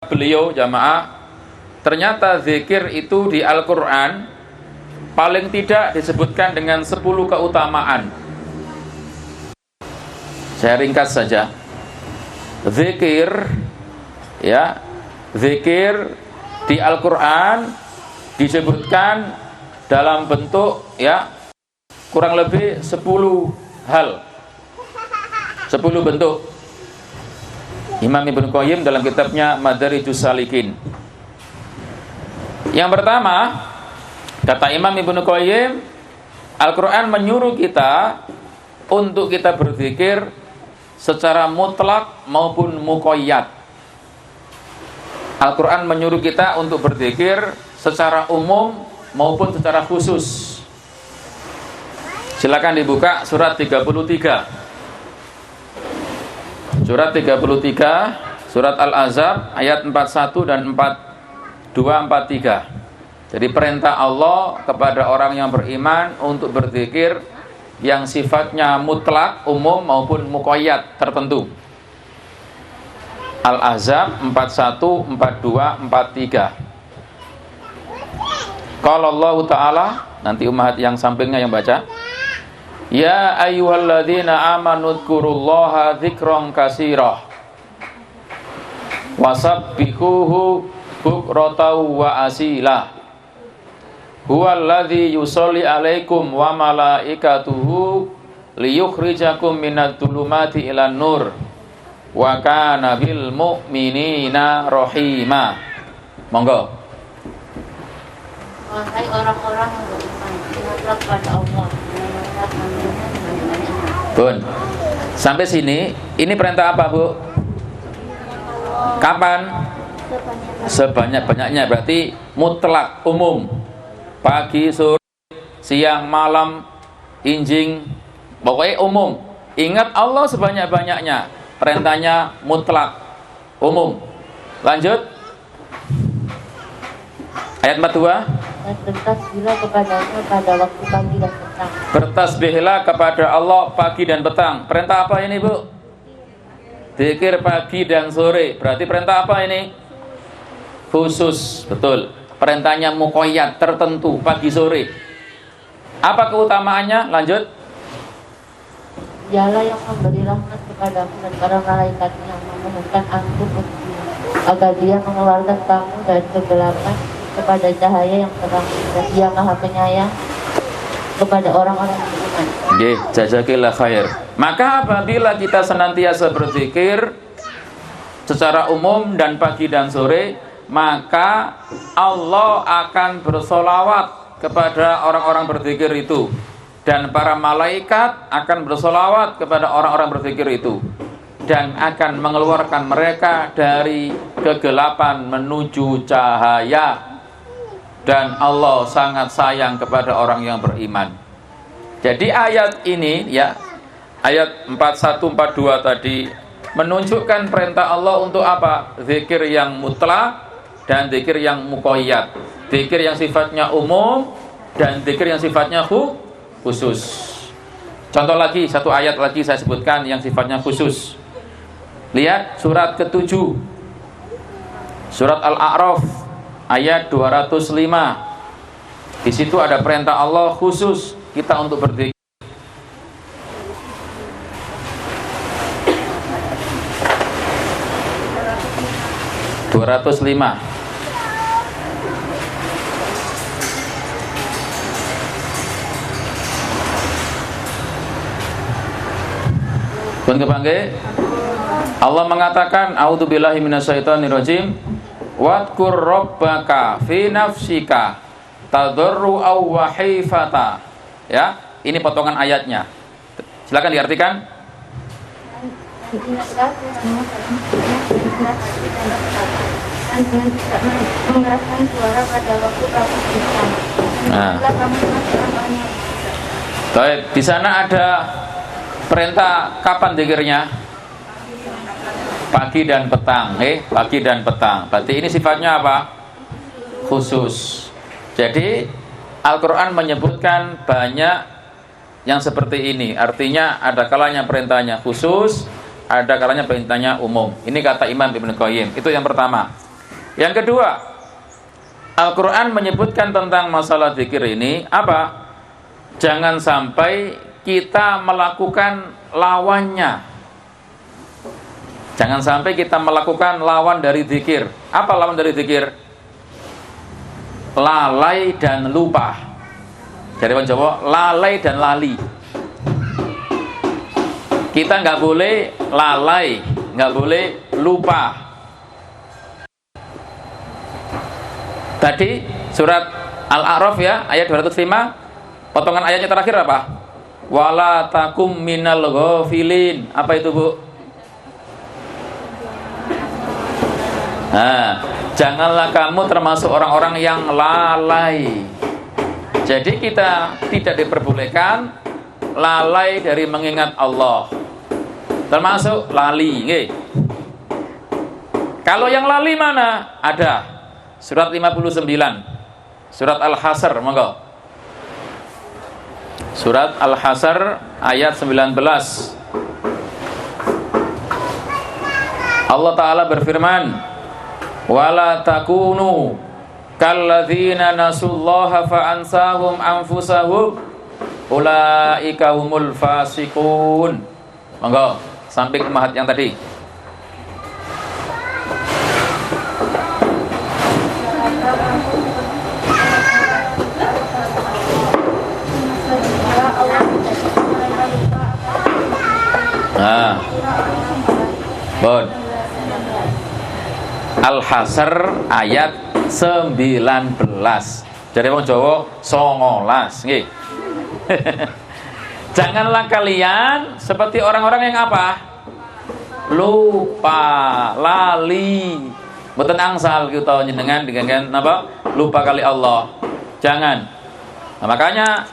beliau jamaah, ternyata zikir itu di Al-Quran paling tidak disebutkan dengan 10 keutamaan. Saya ringkas saja. Zikir, ya, zikir di Al-Quran disebutkan dalam bentuk, ya, kurang lebih 10 hal, 10 bentuk. Imam Ibnu Qayyim dalam kitabnya Madarijus Salikin. Yang pertama, kata Imam Ibnu Qayyim, Al-Quran menyuruh kita untuk kita berzikir secara mutlak maupun muqayyad. Al-Quran menyuruh kita untuk berzikir secara umum maupun secara khusus. Silakan dibuka surat 33. Surat 33, surat Al-Ahzab ayat 41 dan 42-43. Jadi perintah Allah kepada orang yang beriman untuk berzikir yang sifatnya mutlak, umum maupun muqayyad, tertentu. Al-Ahzab 41, 42, 43. Qala Allah Ta'ala, nanti ummahat yang sampingnya yang baca. Ya ayyuhalladzina amanu dzkurullaha dzikran katsira wasabbihuhu bukratan wa asila. Huwallazi yusolli alaikum wa malaikatuhu liyukhrijakum minadh dhulumati ilan nur wa kana bil mu'minina rahima. Monggo. Wahai orang-orang yang beriman, ingatlah kepada Allah. Bun, sampai sini, ini perintah apa, Bu? Kapan? Sebanyak-banyaknya, berarti mutlak, umum. Pagi, sore, siang, malam, injing, pokoknya umum. Ingat Allah sebanyak-banyaknya. Perintahnya mutlak, umum. Lanjut. Ayat 42. Dan bertasbihlah kepadanya pada waktu pagi dan petang. Bertasbihlah kepada Allah pagi dan petang. Perintah apa ini, Bu? Zikir pagi dan sore. Berarti perintah apa ini? Khusus, betul. Perintahnya muqayyad, tertentu, pagi sore. Apa keutamaannya? Lanjut. Dialah yang memberi rahmat kepadamu dan para malaikatnya, memohonkan ampun untukmu, agar dia mengeluarkan kamu dari kegelapan kepada cahaya yang terang, dan dia maha penyayang kepada orang-orang yang beriman. Nggih, jazakillah khair. Maka apabila kita senantiasa berzikir secara umum dan pagi dan sore, maka Allah akan bersolawat kepada orang-orang berzikir itu, dan para malaikat akan bersolawat kepada orang-orang berzikir itu, dan akan mengeluarkan mereka dari kegelapan menuju cahaya. Dan Allah sangat sayang kepada orang yang beriman. Jadi ayat ini, ya, ayat 41, 42 tadi menunjukkan perintah Allah untuk apa? Zikir yang mutlak dan zikir yang muqayyad. Zikir yang sifatnya umum dan zikir yang sifatnya khusus. Contoh lagi, satu ayat lagi saya sebutkan yang sifatnya khusus. Lihat surat ke-7, surat Al-A'raf ayat 205. Di situ ada perintah Allah khusus kita untuk berzikir. Pun kebangge Allah mengatakan a'udzubillahi minasyaitonirrajim wadkur rabbaka fi nafsika tadarru'aw wa hifata. Ya, ini potongan ayatnya. Silakan diartikan. Nah. Baik, di sana ada perintah kapan zikirnya? Pagi dan petang, pagi dan petang. Berarti ini sifatnya apa? Khusus. Jadi Al-Quran menyebutkan banyak yang seperti ini. Artinya ada kalanya perintahnya khusus, ada kalanya perintahnya umum. Ini kata Imam Ibnu Qayyim. Itu yang pertama. Yang kedua, Al-Quran menyebutkan tentang masalah zikir ini apa? Jangan sampai kita melakukan lawannya. Jangan sampai kita melakukan lawan dari zikir. Apa lawan dari zikir? Lalai dan lupa. Dari orang Jawa, lalai dan lali. Kita nggak boleh lalai, nggak boleh lupa. Tadi surat Al-A'raf ya, ayat 205, potongan ayatnya terakhir apa? Wala takum minal ghafilin. Apa itu, Bu? Nah, janganlah kamu termasuk orang-orang yang lalai. Jadi kita tidak diperbolehkan lalai dari mengingat Allah. Termasuk lali, nggih. Kalau yang lali mana? Ada. Surat 59. Surat Al-Hasr, monggo. Surat Al-Hasr ayat 19. Allah Ta'ala berfirman, wala takunu kalladzina nasullaha fa'ansahum anfusahum ulaika humul fasiqun. Monggo, samping mahat yang tadi. Nah, bon. Al-Hasr ayat 19. Jadi wong Jawa 19 nggih. Janganlah kalian seperti orang-orang yang apa? Lupa, lali. Mboten angsal kita njenengan dengan apa? Lupa kali Allah. Jangan. Nah, makanya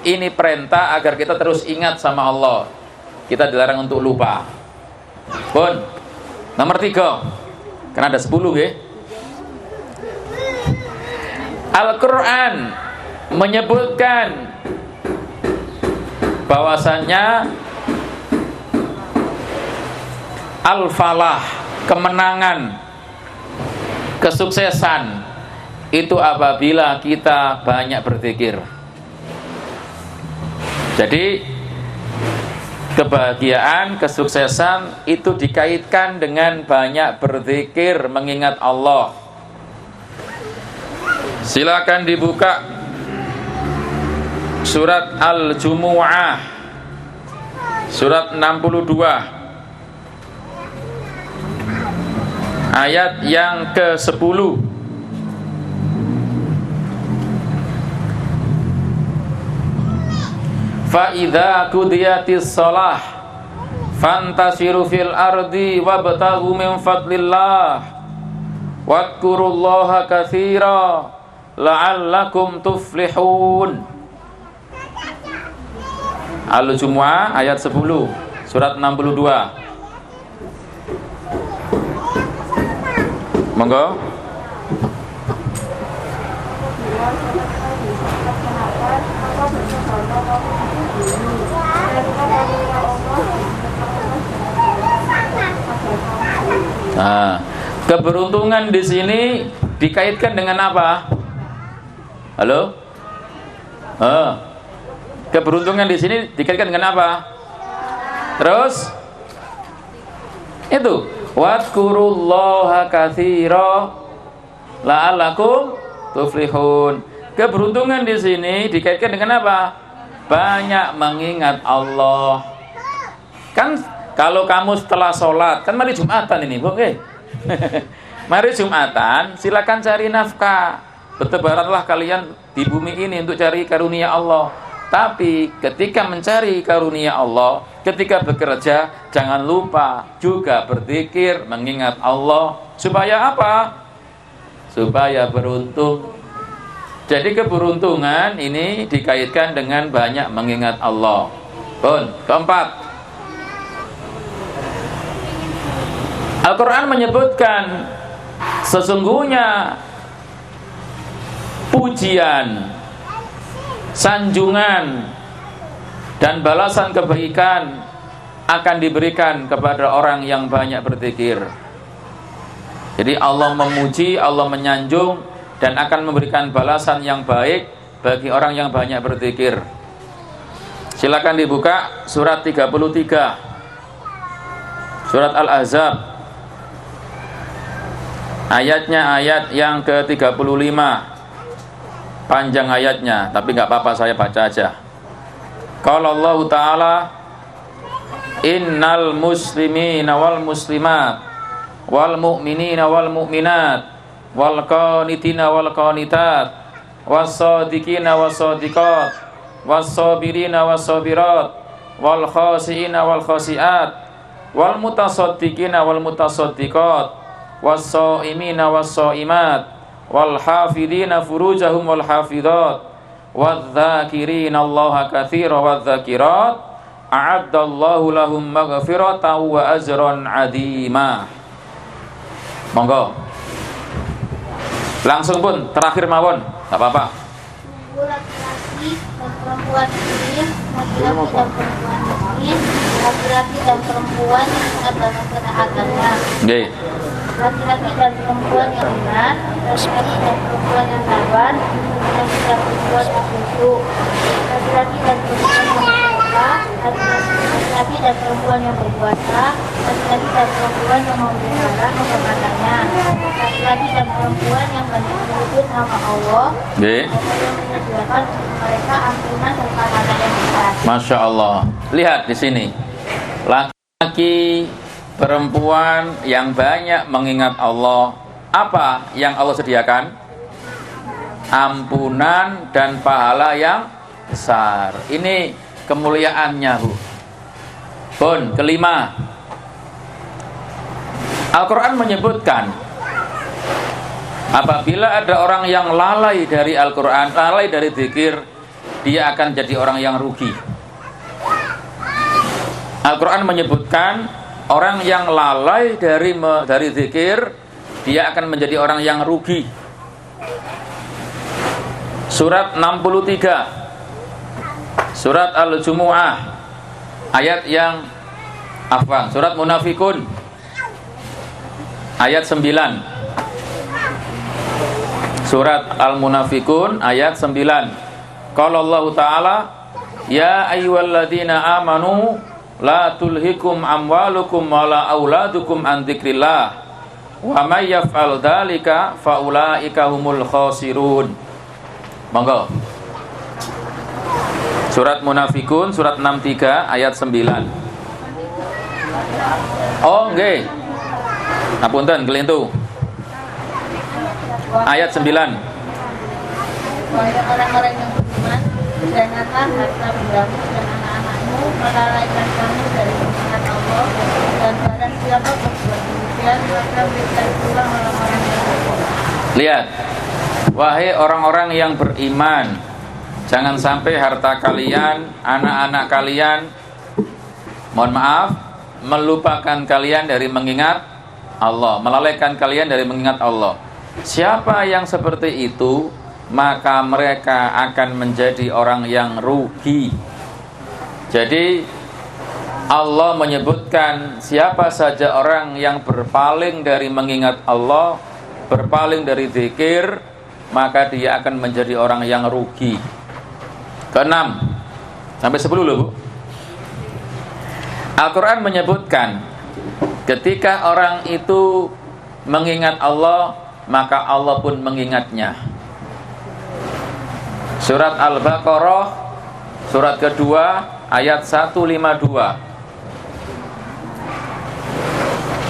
ini perintah agar kita terus ingat sama Allah. Kita dilarang untuk lupa. Pun. Nomor 3. Karena ada 10 ya. Al-Quran menyebutkan bahwasannya al-falah, kemenangan, kesuksesan itu apabila kita banyak berzikir. Jadi kebahagiaan, kesuksesan itu dikaitkan dengan banyak berzikir, mengingat Allah. Silakan dibuka surat Al-Jumu'ah, surat 62, ayat yang ke-10. Fa'idha kudiyatis sholah fantasiru fil ardi wabtaghu min fadlillah wadkurullaha katsira la'allakum tuflihun. Al-Jumu'ah ayat 10, surat 62. Monggo. Nah, keberuntungan di sini dikaitkan dengan apa? Halo? Keberuntungan di sini dikaitkan dengan apa? Terus itu wadkurullaha katsira la'allakum tuflihun. Keberuntungan di sini dikaitkan dengan apa? Banyak mengingat Allah. Kan kalau kamu setelah sholat, kan mari Jumatan ini, Bu. Mari Jumatan, silakan cari nafkah. Bertebaranlah kalian di bumi ini untuk cari karunia Allah. Tapi ketika mencari karunia Allah, ketika bekerja, jangan lupa juga berzikir, mengingat Allah. Supaya apa? Supaya beruntung. Jadi keberuntungan ini dikaitkan dengan banyak mengingat Allah. Keempat, Al-Quran menyebutkan sesungguhnya pujian, sanjungan, dan balasan kebaikan akan diberikan kepada orang yang banyak berzikir. Jadi Allah memuji, Allah menyanjung, dan akan memberikan balasan yang baik bagi orang yang banyak berzikir. Silakan dibuka surat 33, surat Al-Ahzab, ayatnya ayat yang ke-35. Panjang ayatnya, tapi nggak apa-apa, saya baca aja. Qala Allah Ta'ala, innal muslimina wal muslimat wal mu'minina wal mu'minat wal qanitina wal qanitat was shadiqina was shadiqat was sabirina was sabirat wal khashiina wal khashiat wal mutasaddiqina wal mutasaddiqat was shaimina was shaimat wal hafidina furujahum wal hafidat wadz dzakirina Allaha katsiran wadz dzakirat a'addallahu lahum maghfiratan wa ajran 'azima. Monggo. Langsung pun terakhir mawon, enggak apa-apa. Laki-laki dan perempuan muslim, laki-laki dan perempuan muslim, laki-laki dan perempuan yang taat dalam ketaatannya. Nggih. Laki-laki dan perempuan yang benar, laki-laki dan perempuan yang sabar, laki-laki dan perempuan yang khusyuk, laki-laki dan perempuan yang berdoa, laki-laki dan perempuan yang berpuasa, laki-laki dan perempuan yang memelihara kehormatannya, laki-laki dan perempuan yang menyebut nama Allah, Nggih. yang menyediakan untuk mereka ampunan dan pahala yang besar. Masya Allah. Lihat di sini. Laki-laki, perempuan yang banyak mengingat Allah. Apa yang Allah sediakan? Ampunan dan pahala yang besar. Ini kemuliaannya, Bu. Pun kelima, Al-Quran menyebutkan apabila ada orang yang lalai dari Al-Quran, lalai dari zikir, dia akan jadi orang yang rugi. Al-Quran menyebutkan orang yang lalai dari zikir, dia akan menjadi orang yang rugi. Surat 63, surat Al-Jumu'ah, ayat yang surat Munafikun, ayat 9. Surat Al-Munafikun ayat 9. Qala Allah Ta'ala, ya ayyuhalladzina amanu la tulhikum amwalukum wala auladukum an dzikrillah wa may yaf'al dzalika faulaika humul khasirun. Monggo. Surat Munafikun surat 63 ayat 9. Oh nggih. Ngapunten kelintu. Ayat 9. Wahai orang-orang yang beriman, janganlah harta bendamu dan anak-anakmu melalaikan kamu dari mengingat Allah, dan barang siapa berbuat demikian maka berikan pula orang-orang yang beriman. Lihat, wahai orang-orang yang beriman, jangan sampai harta kalian, anak-anak kalian, mohon maaf, melupakan kalian dari mengingat Allah, melalaikan kalian dari mengingat Allah. Siapa yang seperti itu, maka mereka akan menjadi orang yang rugi. Jadi Allah menyebutkan siapa saja orang yang berpaling dari mengingat Allah, berpaling dari zikir, maka dia akan menjadi orang yang rugi. Keenam, sampai 10 loh, Bu. Al-Quran menyebutkan ketika orang itu mengingat Allah, maka Allah pun mengingatnya. Surat Al-Baqarah surat kedua ayat 152.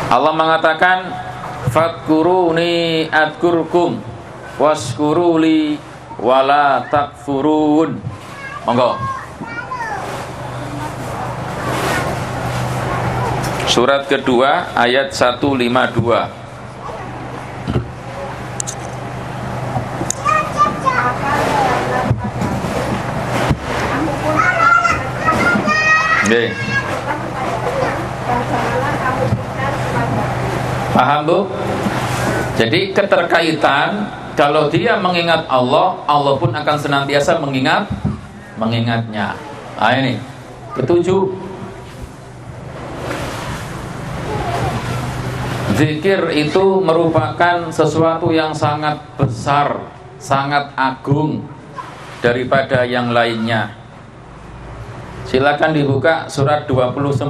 Allah mengatakan, fadkuruni adkurkum waskuruli wala takfurun. Monggo. Surat kedua ayat 152. Oke. Paham, Bu? Jadi keterkaitan, kalau dia mengingat Allah, Allah pun akan senantiasa mengingatnya. Nah ini ketujuh. Zikir itu merupakan sesuatu yang sangat besar, sangat agung daripada yang lainnya. Silakan dibuka surat 29.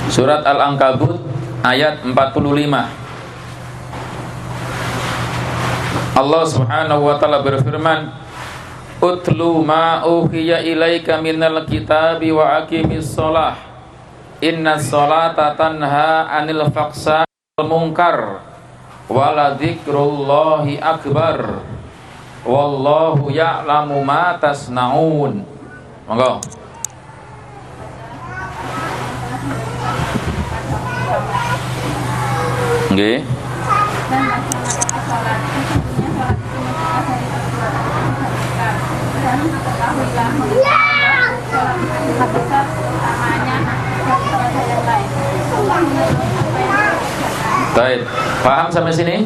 Surat Al-Ankabut ayat 45. Allah Subhanahu wa taala berfirman, "Utlu ma uhiya ilaika minal kitabi wa aqimis shalah. Innas sholata tanha 'anil fahsya'i wal munkar wa la dzikrullahi akbar. Wallahu ya'lamu ma tasnaun." Monggo. Nggih. Baik, paham sampai sini?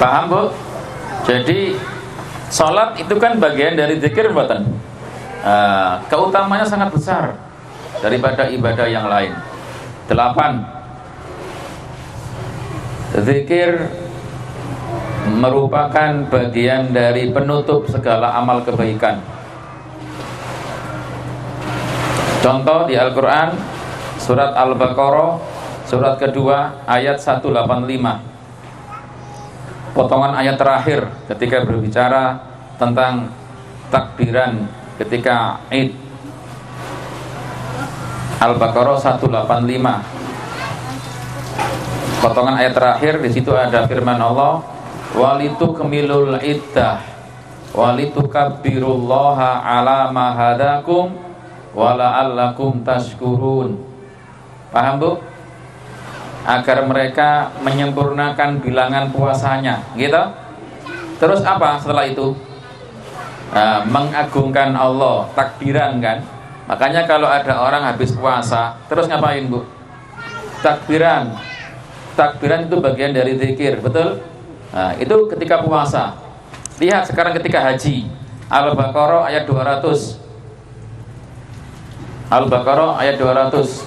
Paham, Bu? Jadi sholat itu kan bagian dari zikir, buatan. Keutamanya sangat besar daripada ibadah yang lain. 8. Zikir merupakan bagian dari penutup segala amal kebaikan. Contoh di Al-Quran, surat Al-Baqarah, surat kedua, ayat 185. Potongan ayat terakhir ketika berbicara tentang takbiran ketika Id. Al-Baqarah 185. Potongan ayat terakhir, di situ ada firman Allah, walitukmilul iddah walitukabbirullaha ala ma hadakum wala'allakum tashkurun. Paham, Bu? Agar mereka menyempurnakan bilangan puasanya, gitu. Terus apa setelah itu? Mengagungkan Allah, takbiran kan. Makanya kalau ada orang habis puasa, terus ngapain, Bu? Takbiran. Takbiran itu bagian dari zikir, betul? Nah, itu ketika puasa. Lihat sekarang ketika haji. Al-Baqarah ayat 200. Al-Baqarah ayat 200.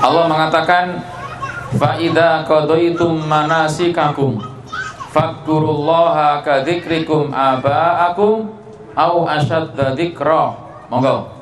Allah mengatakan, fa idza qadaitum manasikakum fadhkurullaha ka dzikrikum aba'akum au asyadda dzikra. Monggo.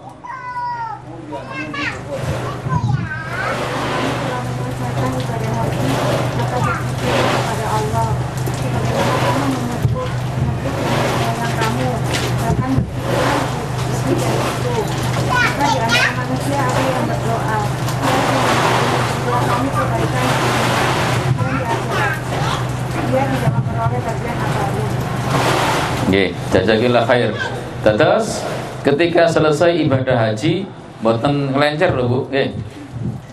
Nggih, jazakillah khair. Terus ketika selesai ibadah haji, mboten ngelencer lho, Bu. Nggih.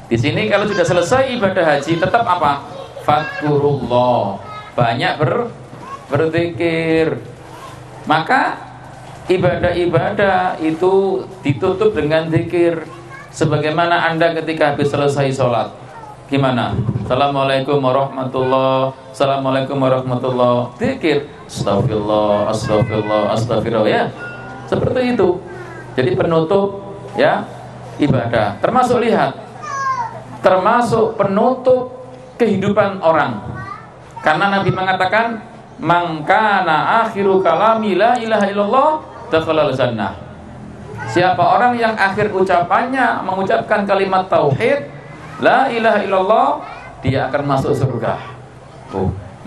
Di sini kalau sudah selesai ibadah haji tetap apa? Fadhkurullah. Banyak berzikir. Maka ibadah-ibadah itu ditutup dengan zikir. Sebagaimana Anda ketika habis selesai sholat, gimana? Assalamualaikum warahmatullahi, assalamualaikum warahmatullahi, zikir, astagfirullah, astagfirullah, astagfirullah, ya. Seperti itu. Jadi penutup, ya, ibadah. Termasuk lihat, termasuk penutup kehidupan orang. Karena Nabi mengatakan, man kana akhiru kalami la ilaha illallah dakhalal jannah. Siapa orang yang akhir ucapannya mengucapkan kalimat tauhid la ilaha illallah, dia akan masuk surga.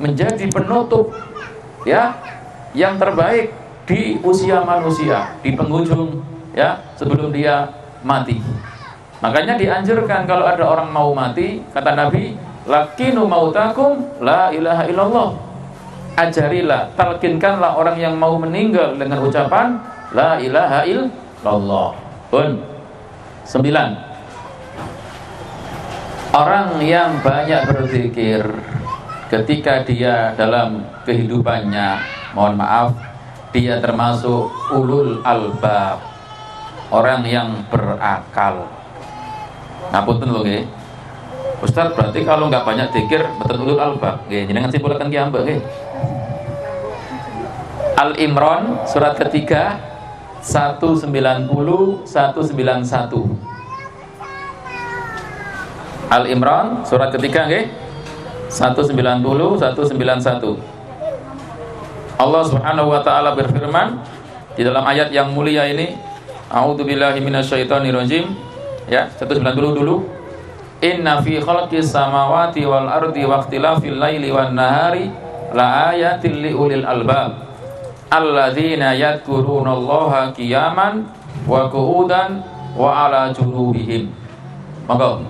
Menjadi penutup, ya, yang terbaik di usia manusia, di penghujung, ya, sebelum dia mati. Makanya dianjurkan kalau ada orang mau mati, kata Nabi, lakinu mautakum la ilaha illallah. Ajarilah, talkinkanlah orang yang mau meninggal dengan ucapan la ilaha illallah. 9. Orang yang banyak berzikir ketika dia dalam kehidupannya, mohon maaf, dia termasuk ulul albab, orang yang berakal. Ngapunten lho nggih. Ustaz, berarti kalau nggak banyak zikir betul ulul albab. Nggih, jenengan simpulkan ki ambek nggih. Al-Imran surat ketiga 190, 191. Al-Imran surat ketiga nggih. 190, 191. Allah Subhanahu wa taala berfirman di dalam ayat yang mulia ini, a'udzubillahi minasyaitonirrajim, ya, 190 dulu. Inna fi khalqis samawati wal ardi wa ikhtilafil laili wan nahari la ayatil liulil albab alladzina yadhkurunallaha qiyaman wa qu'udan wa ala junubihim. Monggo.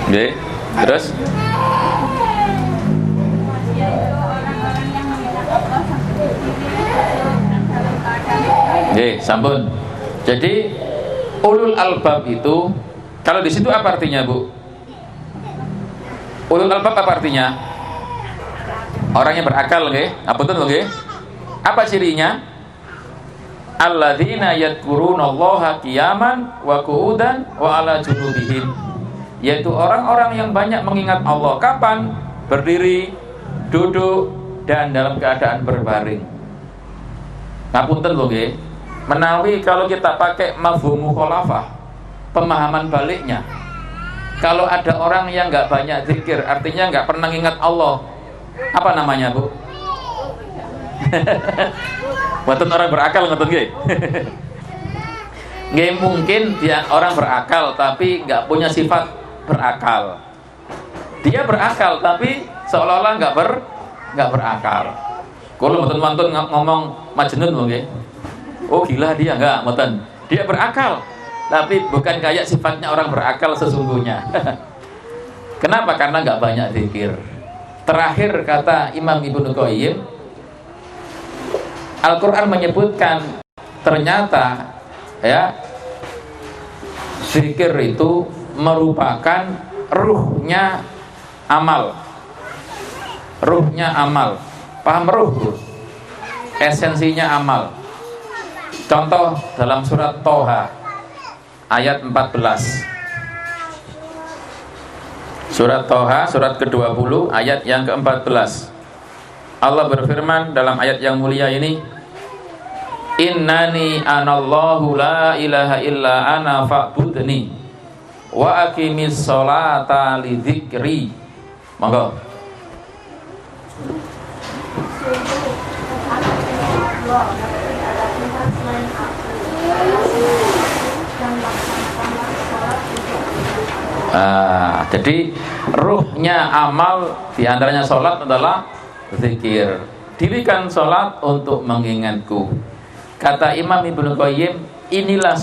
Oke, terus oke, sampun. Jadi ulul albab itu, kalau di situ apa artinya, Bu? Ulul albab apa artinya? Orang yang berakal, nggih. Apunten nggih. Apa cirinya? Alladzina yadhkurunallaha qiyaman wa qu'udan wa ala junubihim. Yaitu orang-orang yang banyak mengingat Allah. Kapan? Berdiri, duduk, dan dalam keadaan berbaring. Ngapunten lho nggih. Menawi kalau kita pakai mafhum mukhalafah, pemahaman baliknya, kalau ada orang yang nggak banyak zikir, artinya nggak pernah ingat Allah, apa namanya, Bu? Mboten orang berakal ngoten nggih. Nggih, mungkin dia orang berakal tapi nggak punya sifat berakal. Dia berakal tapi seolah-olah nggak berakal. Kalau mboten ngomong majnun lho nggih. Oh gila dia, enggak, mboten. Dia berakal tapi bukan kayak sifatnya orang berakal sesungguhnya. Kenapa? Karena nggak banyak zikir. Terakhir kata Imam Ibnu Qayyim, Al-Quran menyebutkan ternyata ya zikir itu merupakan ruhnya amal. Ruhnya amal. Paham ruh, Bu? Esensinya amal. Contoh dalam surat Toha ayat 14. Surat Toha surat ke-20 ayat yang ke-14. Allah berfirman dalam ayat yang mulia ini, Innani anallahu la ilaha illa ana fa'budni wa aqimis sholata li dzikri. Monggo. Jadi ruhnya amal diantaranya sholat adalah zikir. Dirikan sholat untuk mengingatku. Kata Imam Ibnu Qayyim, inilah